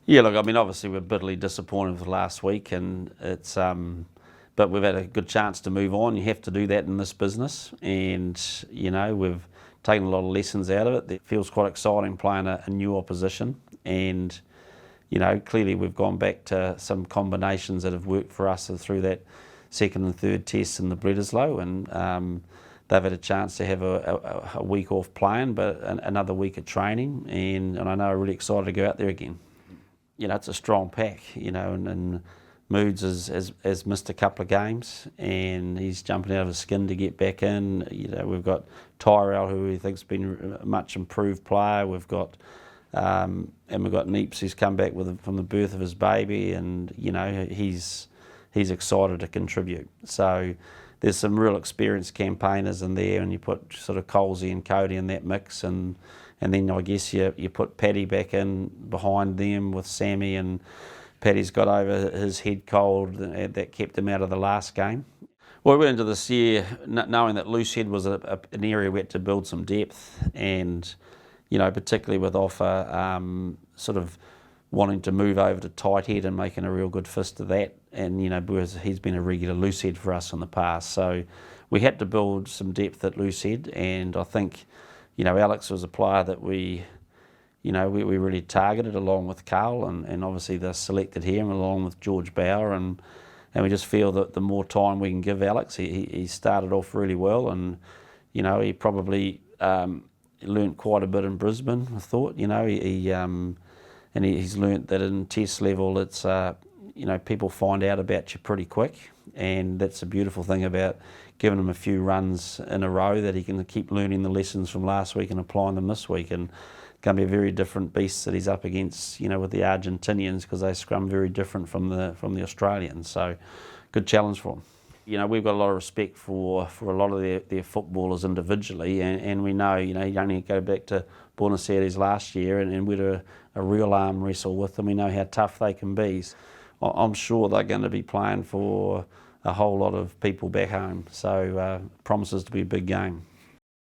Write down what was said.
Yeah, look, I mean, obviously we're bitterly disappointed with last week, and it's but we've had a good chance to move on. You have to do that in this business, and we've taken a lot of lessons out of it. It feels quite exciting playing a new opposition, and clearly we've gone back to some combinations that have worked for us through that second and third tests in the Bledisloe, and they've had a chance to have a week off playing, but another week of training, and I know I'm really excited to go out there again. It's a strong pack, and Moods has missed a couple of games, and he's jumping out of his skin to get back in. We've got Tyrell, who we think's been a much improved player. We've got Neeps, who's come back from the birth of his baby, and he's excited to contribute. So there's some real experienced campaigners in there, and you put sort of Colsey and Cody in that mix, and then I guess you put Paddy back in behind them with Sammy, and Paddy's got over his head cold that kept him out of the last game. Well, we went into this year knowing that Loosehead was an area we had to build some depth, and particularly with Offa sort of wanting to move over to Tighthead and making a real good fist of that, and because he's been a regular Loosehead for us in the past, so we had to build some depth at Loosehead, and I think Alex was a player that we really targeted along with Carl, and obviously they selected him along with George Bauer, and we just feel that the more time we can give Alex, he started off really well, and he probably learnt quite a bit in Brisbane, I thought. He's learnt that in test level it's people find out about you pretty quick, and that's a beautiful thing about giving him a few runs in a row, that he can keep learning the lessons from last week and applying them this week. And going to be a very different beast that he's up against, with the Argentinians, because they scrum very different from the Australians. So, good challenge for him. We've got a lot of respect for a lot of their footballers individually, and we know, you only go back to Buenos Aires last year, and we had a real arm wrestle with them. We know how tough they can be. I'm sure they're going to be playing for a whole lot of people back home. So, promises to be a big game.